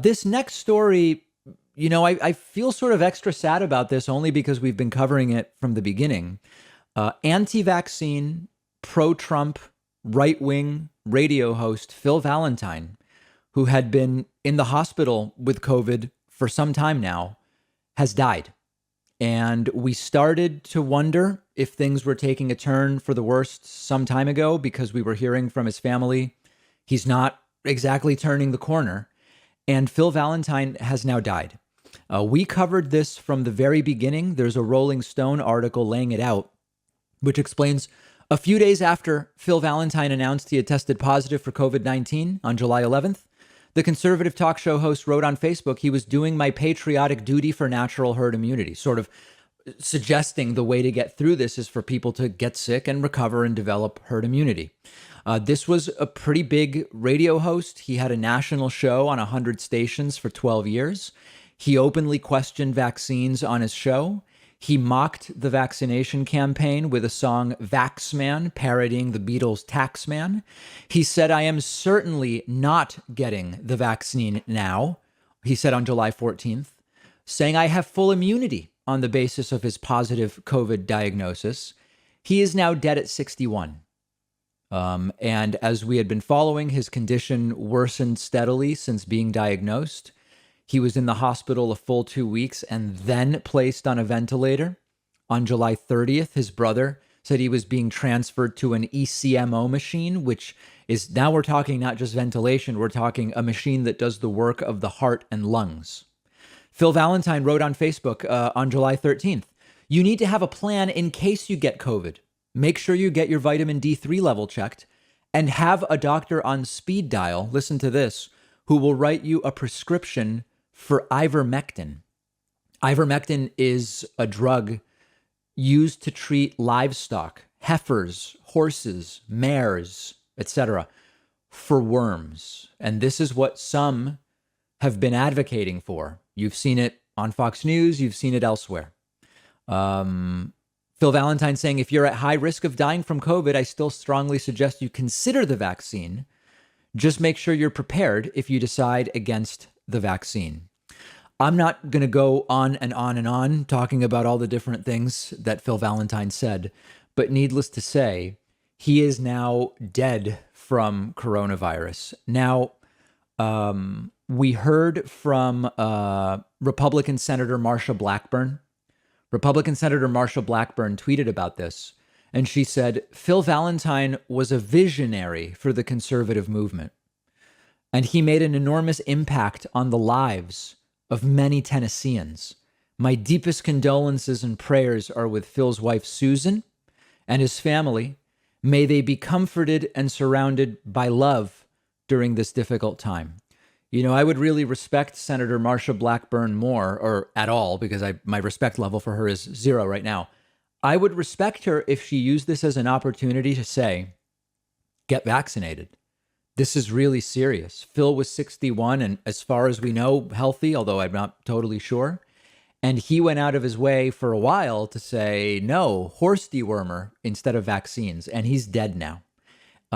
This next story, I feel sort of extra sad about this only because we've been covering it from the beginning. Anti-vaccine, pro-Trump, right-wing radio host Phil Valentine, who had been in the hospital with COVID for some time now, has died. And we started to wonder if things were taking a turn for the worst some time ago because we were hearing from his family he's not exactly turning the corner. And Phil Valentine has now died. We covered this from the very beginning. There's a Rolling Stone article laying it out, which explains a few days after Phil Valentine announced he had tested positive for COVID-19 on July 11th, the conservative talk show host wrote on Facebook he was doing my patriotic duty for natural herd immunity, sort of suggesting the way to get through this is for people to get sick and recover and develop herd immunity. This was a pretty big radio host. He had a national show on 100 stations for 12 years. He openly questioned vaccines on his show. He mocked the vaccination campaign with a song Vaxman, parodying the Beatles' Taxman. He said, I am certainly not getting the vaccine now, he said on July 14th, saying I have full immunity on the basis of his positive COVID diagnosis. He is now dead at 61. And as we had been following, his condition worsened steadily since being diagnosed. He was in the hospital a full 2 weeks and then placed on a ventilator. On July 30th, his brother said he was being transferred to an ECMO machine, which is, now we're talking not just ventilation, we're talking a machine that does the work of the heart and lungs. Phil Valentine wrote on Facebook on July 13th, you need to have a plan in case you get COVID. Make sure you get your vitamin D3 level checked and have a doctor on speed dial, listen to this, who will write you a prescription for ivermectin. Ivermectin is a drug used to treat livestock, heifers, horses, mares, etc., for worms. And this is what some have been advocating for. You've seen it on Fox News, you've seen it elsewhere. Phil Valentine saying, if you're at high risk of dying from COVID, I still strongly suggest you consider the vaccine. Just make sure you're prepared if you decide against the vaccine. I'm not going to go on and on and on talking about all the different things that Phil Valentine said, but needless to say, he is now dead from coronavirus. Now, we heard from Republican Senator Marsha Blackburn. Republican Senator Marsha Blackburn tweeted about this, and she said, Phil Valentine was a visionary for the conservative movement, and he made an enormous impact on the lives of many Tennesseans. My deepest condolences and prayers are with Phil's wife, Susan, and his family. May they be comforted and surrounded by love during this difficult time. You know, I would really respect Senator Marsha Blackburn more, or at all, because my respect level for her is 0 right now. I would respect her if she used this as an opportunity to say, get vaccinated. This is really serious. Phil was 61 and, as far as we know, healthy, although I'm not totally sure. And he went out of his way for a while to say, no, horse dewormer instead of vaccines. And he's dead now.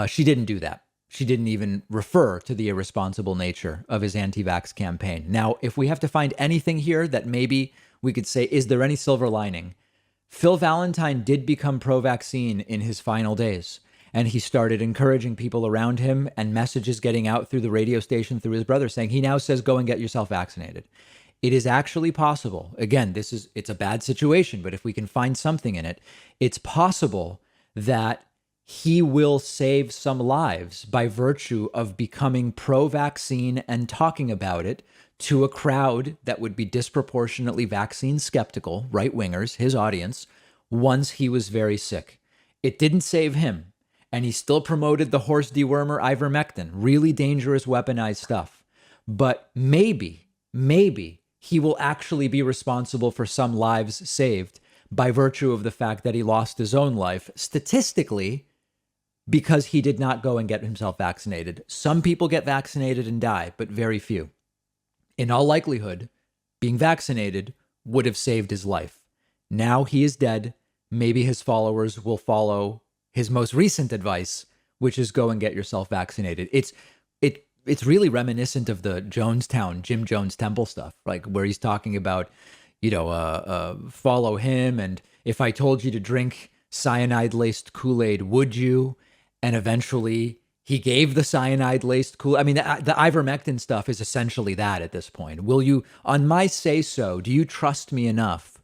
She didn't do that. She didn't even refer to the irresponsible nature of his anti-vax campaign. Now, if we have to find anything here that maybe we could say, is there any silver lining? Phil Valentine did become pro-vaccine in his final days, and he started encouraging people around him and messages getting out through the radio station through his brother saying, he now says, go and get yourself vaccinated. It is actually possible. Again, it's a bad situation, but if we can find something in it, it's possible that he will save some lives by virtue of becoming pro-vaccine and talking about it to a crowd that would be disproportionately vaccine skeptical, right-wingers, his audience, once he was very sick. It didn't save him, and he still promoted the horse dewormer ivermectin, really dangerous weaponized stuff. But maybe he will actually be responsible for some lives saved by virtue of the fact that he lost his own life, statistically, because he did not go and get himself vaccinated. Some people get vaccinated and die, but very few. In all likelihood, being vaccinated would have saved his life. Now he is dead. Maybe his followers will follow his most recent advice, which is go and get yourself vaccinated. it's really reminiscent of the Jonestown, Jim Jones Temple stuff, like where he's talking about, follow him. And if I told you to drink cyanide laced Kool-Aid, would you? And eventually he gave the cyanide laced Kool-Aid. I mean, the ivermectin stuff is essentially that at this point. Will you, on my say so, do you trust me enough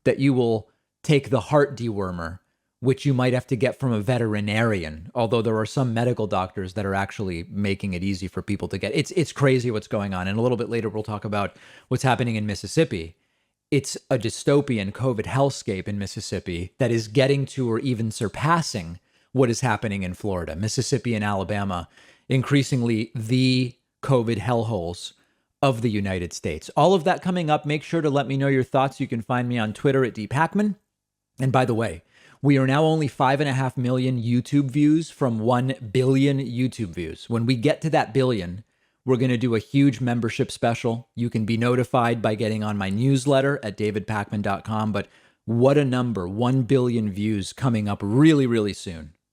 that you will take the heart dewormer, which you might have to get from a veterinarian, although there are some medical doctors that are actually making it easy for people to get. It's crazy what's going on. And a little bit later, we'll talk about what's happening in Mississippi. It's a dystopian COVID hellscape in Mississippi that is getting to or even surpassing what is happening in Florida. Mississippi and Alabama, increasingly the COVID hellholes of the United States. All of that coming up. Make sure to let me know your thoughts. You can find me on Twitter at @dpackman. And by the way, we are now only 5.5 million YouTube views from 1 billion YouTube views. When we get to that billion, we're going to do a huge membership special. You can be notified by getting on my newsletter at davidpackman.com. But what a number, 1 billion views coming up really, really soon.